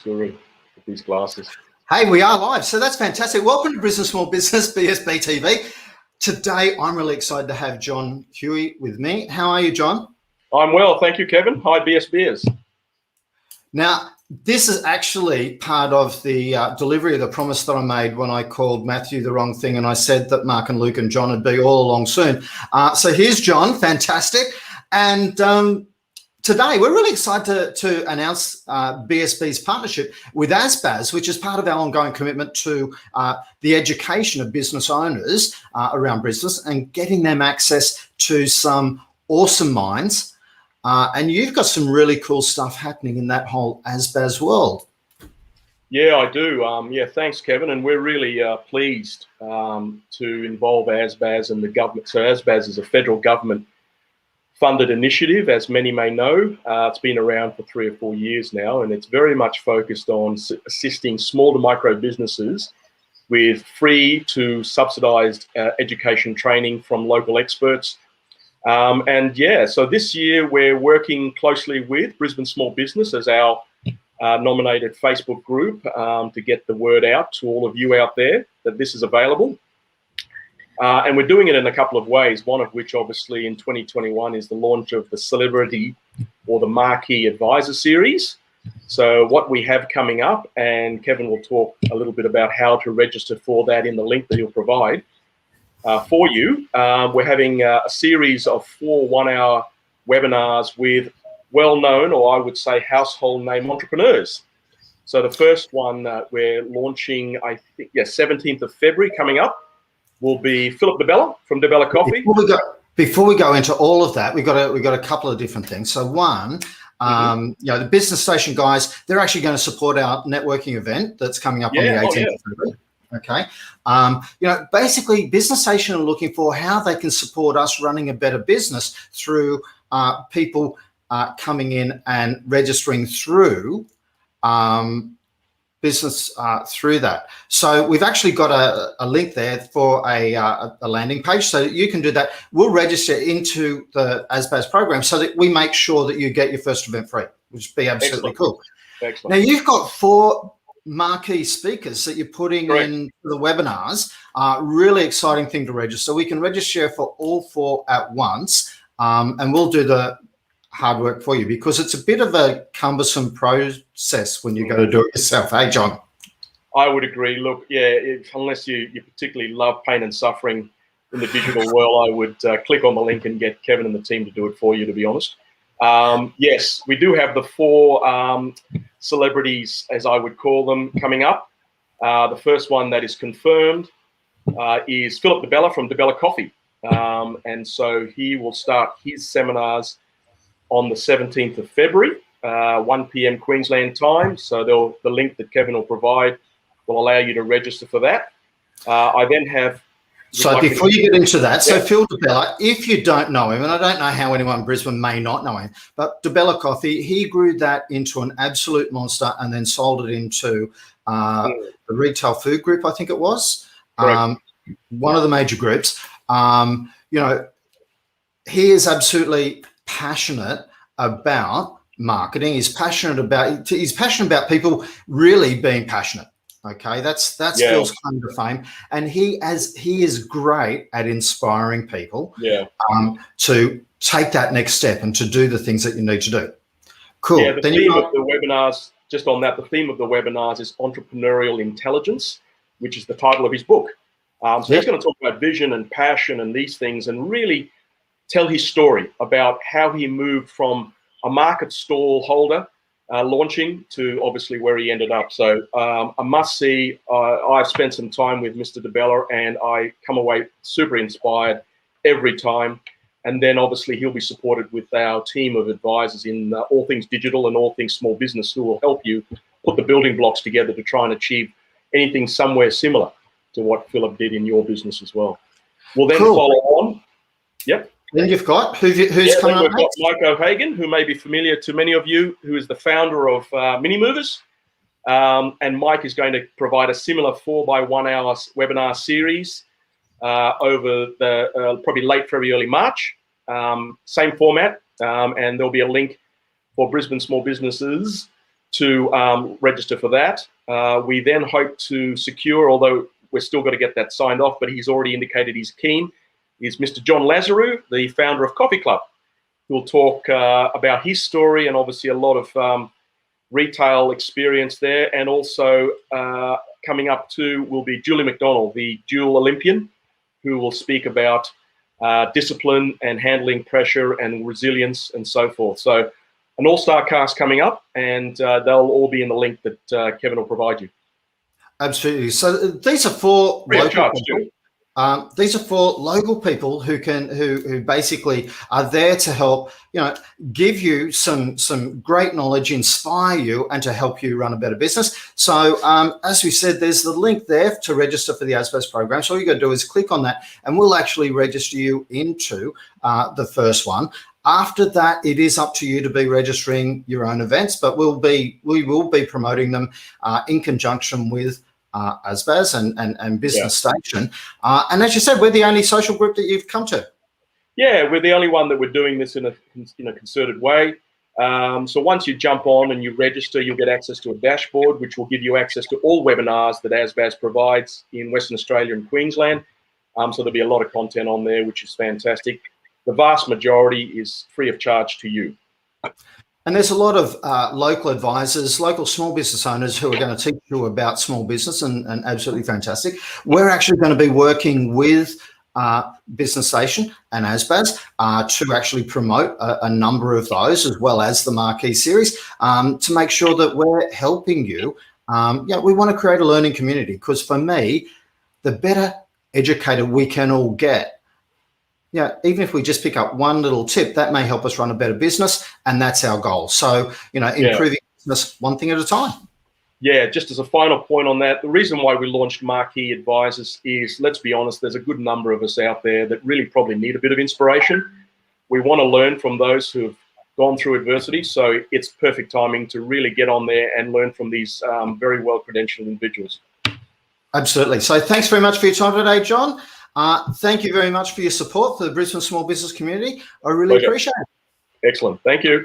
Guru with these glasses. Hey, we are live. So that's fantastic. Welcome to Brisbane Small Business, BSB TV. Today, I'm really excited to have John Huey with me. How are you, John? I'm well, thank you, Kevin. Hi, BSBers. Now, this is actually part of the delivery of the promise that I made when I called Matthew the wrong thing and I said that Mark and Luke and John would be all along soon. So here's John, fantastic. And today, we're really excited to announce BSB's partnership with ASBAS, which is part of our ongoing commitment to the education of business owners around business and getting them access to some awesome minds. And you've got some really cool stuff happening in that whole ASBAS world. Yeah, I do. Thanks, Kevin. And we're really pleased to involve ASBAS and the government. So ASBAS is a federal government funded initiative, as many may know. It's been around for 3 or 4 years now, and it's very much focused on assisting small to micro businesses with free to subsidized education training from local experts. So this year we're working closely with Brisbane Small Business as our nominated Facebook group to get the word out to all of you out there that this is available. And we're doing it in a couple of ways, one of which obviously in 2021 is the launch of the Celebrity or the Marquee Advisor Series. So what we have coming up, and Kevin will talk a little bit about how to register for that in the link that he'll provide for you. We're having a series of 4 one-hour webinars with well-known, or I would say household name entrepreneurs. So the first one we're launching, I think, 17th of February coming up, will be Philip DeBella from DeBella Coffee. Before we go into all of that, we've got a couple of different things. So one, the Business Station guys, they're actually going to support our networking event that's coming up on the 18th of February. Okay. Basically, Business Station are looking for how they can support us running a better business through people coming in and registering through business through that. So we've actually got a link there for a landing page so that you can do that. We'll register into the ASBAS program so that we make sure that you get your first event free, which would be absolutely cool. Excellent. Now, you've got 4 marquee speakers that you're putting in the webinars. Really exciting thing to register. We can register for all 4 at once, and we'll do the hard work for you because it's a bit of a cumbersome process when you go to do it yourself. Hey, John? I would agree. Look, unless you particularly love pain and suffering in the digital world, I would click on the link and get Kevin and the team to do it for you, to be honest. Yes, we do have the 4 celebrities, as I would call them, coming up. The first one that is confirmed is Philip DeBella from DeBella Coffee. And so he will start his seminars on the 17th of February, 1 p.m. Queensland time. So the link that Kevin will provide will allow you to register for that. I then have... So before you get into that, so Phil DeBella, if you don't know him, and I don't know how anyone in Brisbane may not know him, but DeBella Coffee, he grew that into an absolute monster and then sold it into the Retail Food Group, I think it was, one of the major groups. He is absolutely passionate about marketing. He's passionate about people really being passionate. Okay, that's Phil's claim to fame, and he is great at inspiring people to take that next step and to do the things that you need to do. Cool. Yeah, the theme of the webinars, just on that, the theme of the webinars is entrepreneurial intelligence, which is the title of his book. So he's going to talk about vision and passion and these things, and really tell his story about how he moved from a market stall holder launching to obviously where he ended up. So a must-see. I've spent some time with Mr. DeBella and I come away super inspired every time. And then obviously he'll be supported with our team of advisors in all things digital and all things small business who will help you put the building blocks together to try and achieve anything somewhere similar to what Philip did in your business as well. We'll then follow on. Yep. Then you've got who's coming on? We've got Mike O'Hagan, who may be familiar to many of you, who is the founder of Mini Movers. And Mike is going to provide a similar 4x1 hour webinar series over the probably late February, early March. Same format, and there'll be a link for Brisbane small businesses to register for that. We then hope to secure, although we're still got to get that signed off, but he's already indicated he's keen, is Mr. John Lazaru, the founder of Coffee Club, who will talk about his story and obviously a lot of retail experience there. And also coming up too will be Julie McDonald, the dual Olympian, who will speak about discipline and handling pressure and resilience and so forth. So an all-star cast coming up, and they'll all be in the link that Kevin will provide you. Absolutely. So these are for local people. These are for local people who basically are there to help, give you some great knowledge, inspire you, and to help you run a better business. So as we said, there's the link there to register for the ASBAS program. So all you got to do is click on that, and we'll actually register you into the first one. After that, it is up to you to be registering your own events, but we will be promoting them in conjunction with ASBAS and Business Station. And as you said, we're the only social group that you've come to. Yeah, we're the only one that we're doing this in a concerted way. So once you jump on and you register, you'll get access to a dashboard, which will give you access to all webinars that ASBAS provides in Western Australia and Queensland. So there'll be a lot of content on there, which is fantastic. The vast majority is free of charge to you. And there's a lot of local advisors, local small business owners who are going to teach you about small business, and absolutely fantastic. We're actually going to be working with Business Station and ASBAS to actually promote a number of those, as well as the Marquee series, to make sure that we're helping you. We want to create a learning community, because for me, the better educated we can all get, even if we just pick up one little tip, that may help us run a better business, and that's our goal. So, improving business one thing at a time. Yeah, just as a final point on that, the reason why we launched Marquee Advisors is, let's be honest, there's a good number of us out there that really probably need a bit of inspiration. We want to learn from those who have gone through adversity, so it's perfect timing to really get on there and learn from these very well-credentialed individuals. Absolutely. So thanks very much for your time today, John. Thank you very much for your support for the Brisbane small business community. I really appreciate it. Excellent. Thank you.